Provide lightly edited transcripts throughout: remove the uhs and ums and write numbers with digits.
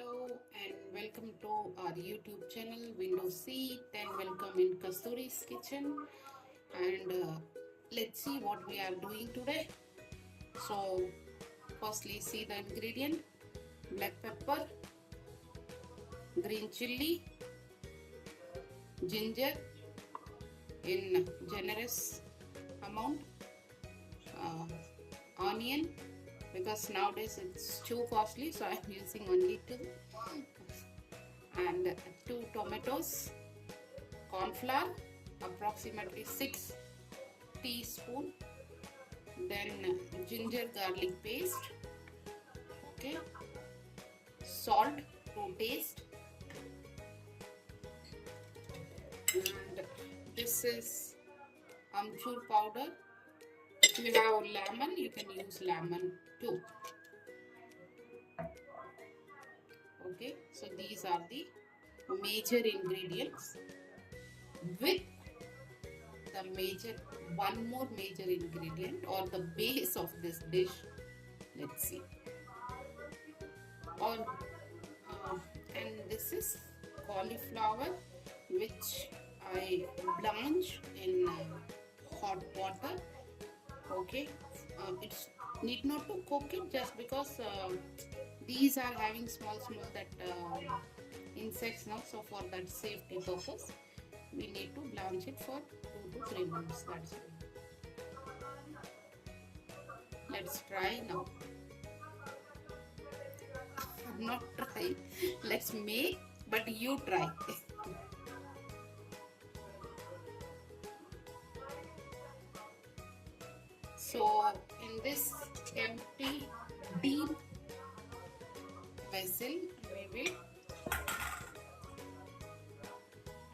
Hello and welcome to our YouTube channel Windows Seat and welcome in Kasturi's Kitchen and let's see what we are doing today. So firstly see the ingredient: black pepper, green chilli, ginger in generous amount, onion because nowadays it's too costly, so I'm using only two, and two tomatoes, corn flour approximately 6 teaspoon, then ginger garlic paste, okay, salt to taste, and this is amchur powder. If you have lemon, you can use lemon too. Okay, so these are the major ingredients. With the one more major ingredient or the base of this dish, let's see. Or and this is cauliflower, which I blanch in hot water. Okay, it's need not to cook it just because these are having small that insects now, so for that safety purpose we need to blanch it for 2 to 3 minutes. That's it. Let's try now. Not try, let's make, but you try. So in this empty deep vessel we will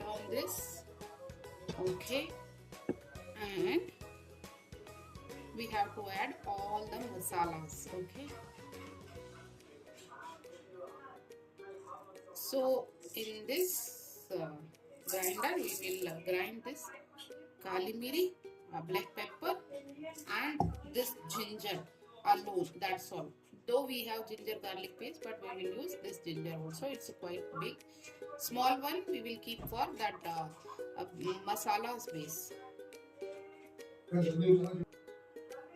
turn this, okay, and we have to add all the masalas, okay. So in this grinder we will grind this kali miri, black pepper and this ginger alone, that's all. Though we have ginger garlic paste, but we will use this ginger also. It's quite big. Small one we will keep for that masala's base.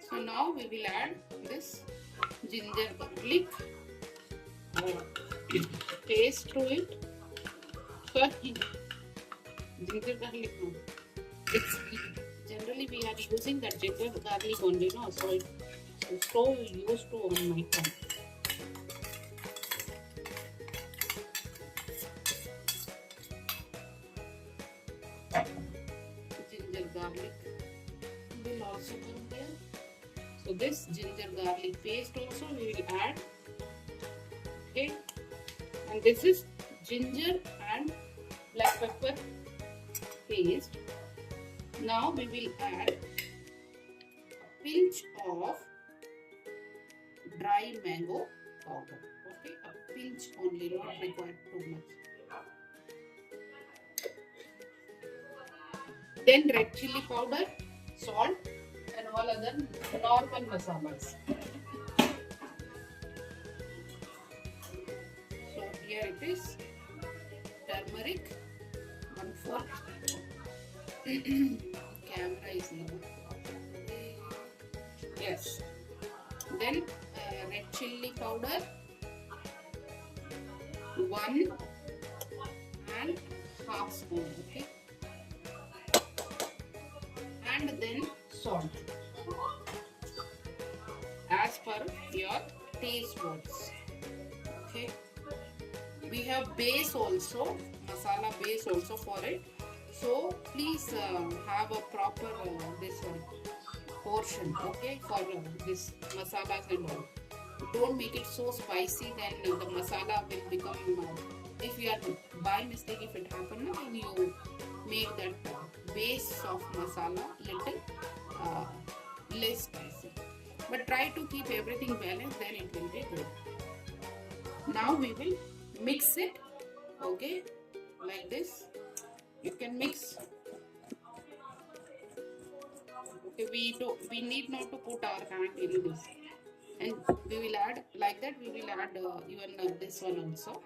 So now we will add this ginger garlic paste to it. Sorry, ginger garlic no. It's generally we are using that ginger garlic only, no, so it's so used to on my tongue. Ginger garlic will also come here. So this ginger garlic paste also we will add, okay, and this is ginger and black pepper paste. Now we will add a pinch of dry mango powder, okay, a pinch only, not required too much. Then red chili powder, salt and all other normal masalas. So here it is, turmeric 1/4. Camera is not. Yes. Then red chili powder 1.5 spoon, okay, and then salt as per your taste buds, okay. We have base also, masala base also for it, so please have a proper this one portion, okay, for this masalas and all. Don't make it so spicy, then the masala will become if you are by mistake, if it happen, then you make that base of masala little less spicy, but try to keep everything balanced, then it will be good. Now we will mix it, okay, like this. You can mix. Okay, we need not to put our hand in this. and we will add like that. We will add even this one also,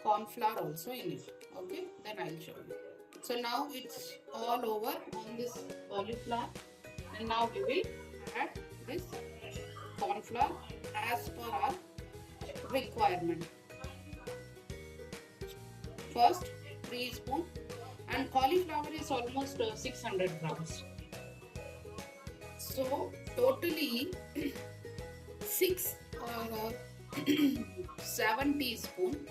corn flour also in it. Okay, then I'll show you. So now it's all over on this cauliflower, and now we will add this corn flour as per our requirement. First 3 spoon, and cauliflower is almost 600 grams. So totally 6 or 7 teaspoon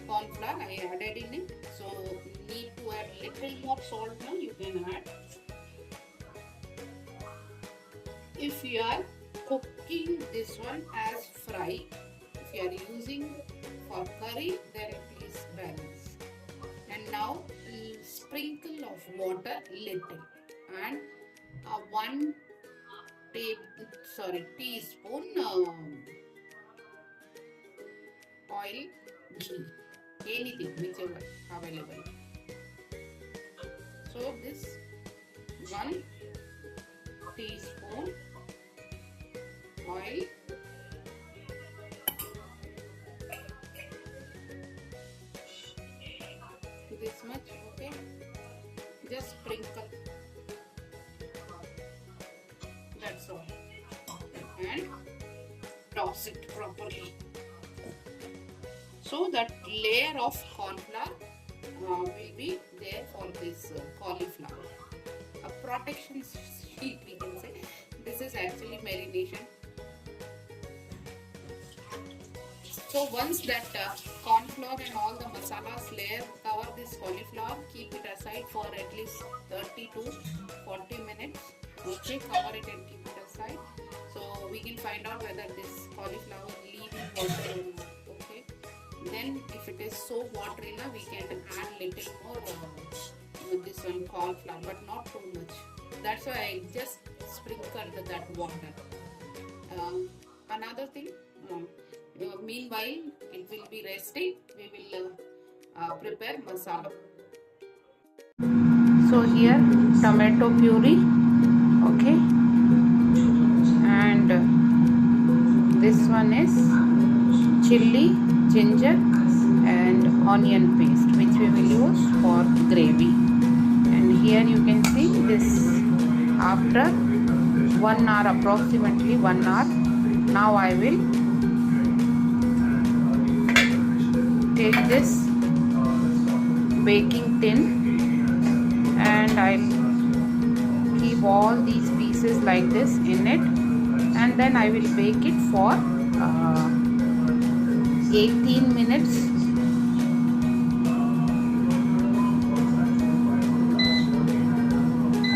corn flour I added in it. So need to add little more salt now, you can add. If you are cooking this one as fry, if you are using for curry, then please balance. And now sprinkle of water little, and 1 teaspoon oil, ghee, anything whichever available. So this 1 teaspoon oil, this much, okay, just sprinkle, that's all, and toss it properly, so that layer of corn flour will be there for this cauliflower. A protection sheet, we can say. This is actually marination. So once that corn flour and all the masalas layer cover this cauliflower, keep it aside for at least 30 to 40 minutes. Okay, cover it and keep it aside. So we can find out whether this cauliflower leaving water or not. Okay. Then if it is so watery, we can add little more with this one corn flour, but not too much. That's why I just sprinkled that water. Another thing, meanwhile it will be resting, we will prepare masala. So here tomato puree, okay, and this one is chili, ginger and onion paste, which we will use for gravy. And here you can see this after 1 hour, approximately 1 hour. Now I will take this baking tin and I'll keep all these pieces like this in it, and then I will bake it for 18 minutes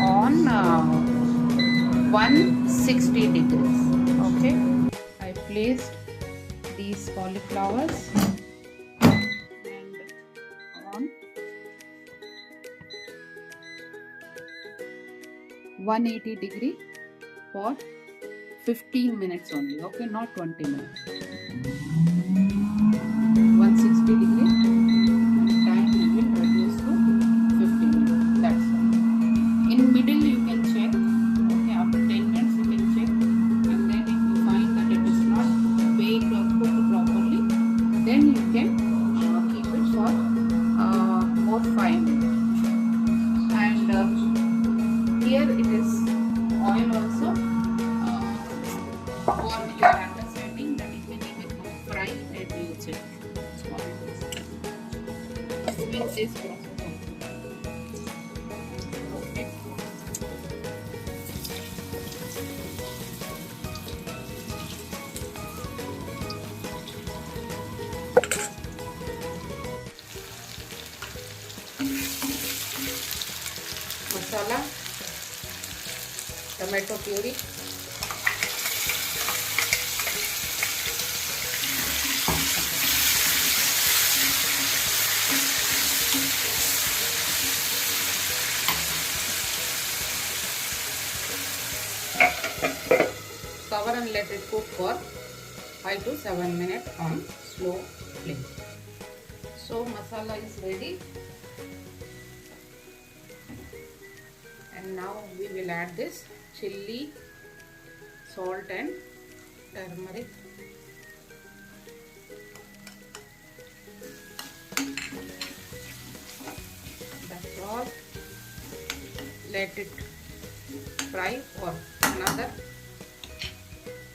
on 160 degrees. Okay, I placed these cauliflowers and on 180 degree for 15 minutes only. Okay, not 20 minutes. 160 degree, and time we will reduce to 15 minutes. That's all. In middle you can check. Okay, after 10 minutes you can check, and then if you find that it is not baked or cooked properly, then you can keep it for more 5 minutes. And here it is oil also. For your understanding that you can even fry it and use it. With this process. Okay. Masala, tomato puree, cover and let it cook for 5 to 7 minutes on slow flame. So masala is ready, and now we will add this chili salt and turmeric. That's all. Let it fry for another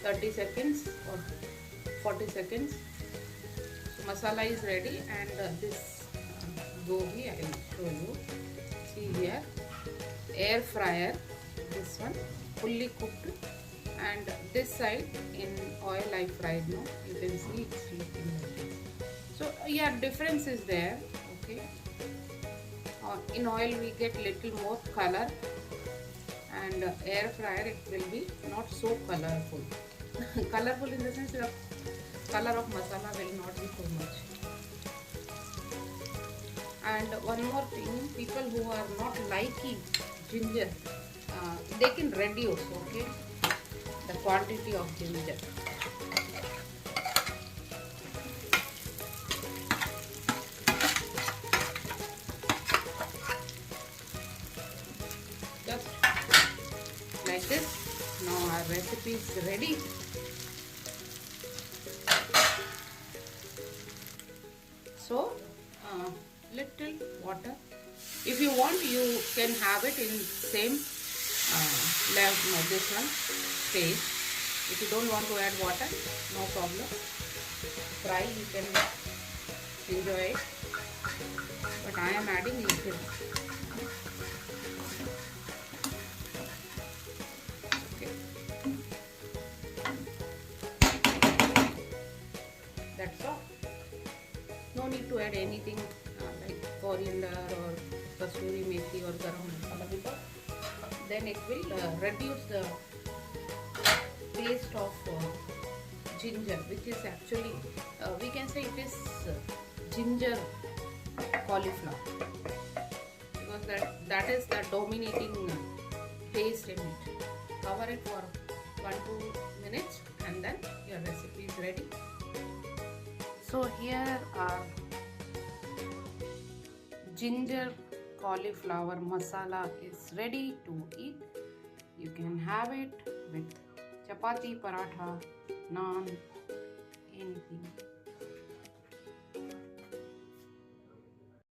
30 seconds or 40 seconds. Masala is ready, and this gobi I will show you. See here, air fryer, this one fully cooked, and this side in oil I fried. No, you can see it's looking like this. So yeah, difference is there. Okay, in oil we get little more color, and air fryer it will be not so colorful. Colorful in the sense the color of masala will not be so much. And one more thing, people who are not liking ginger, they can reduce, okay, the quantity of ginger. Just like this. Now our recipe is ready. So little water. If you want, you can have it in same this one stage. If you don't want to add water, no problem. Fry, you can enjoy it. But I am adding little. Okay. That's all. No need to add anything like coriander or kasuri methi or garam masala, because then it will reduce the taste of ginger, which is actually we can say it is ginger cauliflower, because that is the dominating taste in it. Cover it for 1-2 minutes and then your recipe is ready. So here are ginger cauliflower masala is ready to eat. You can have it with chapati, paratha, naan, anything.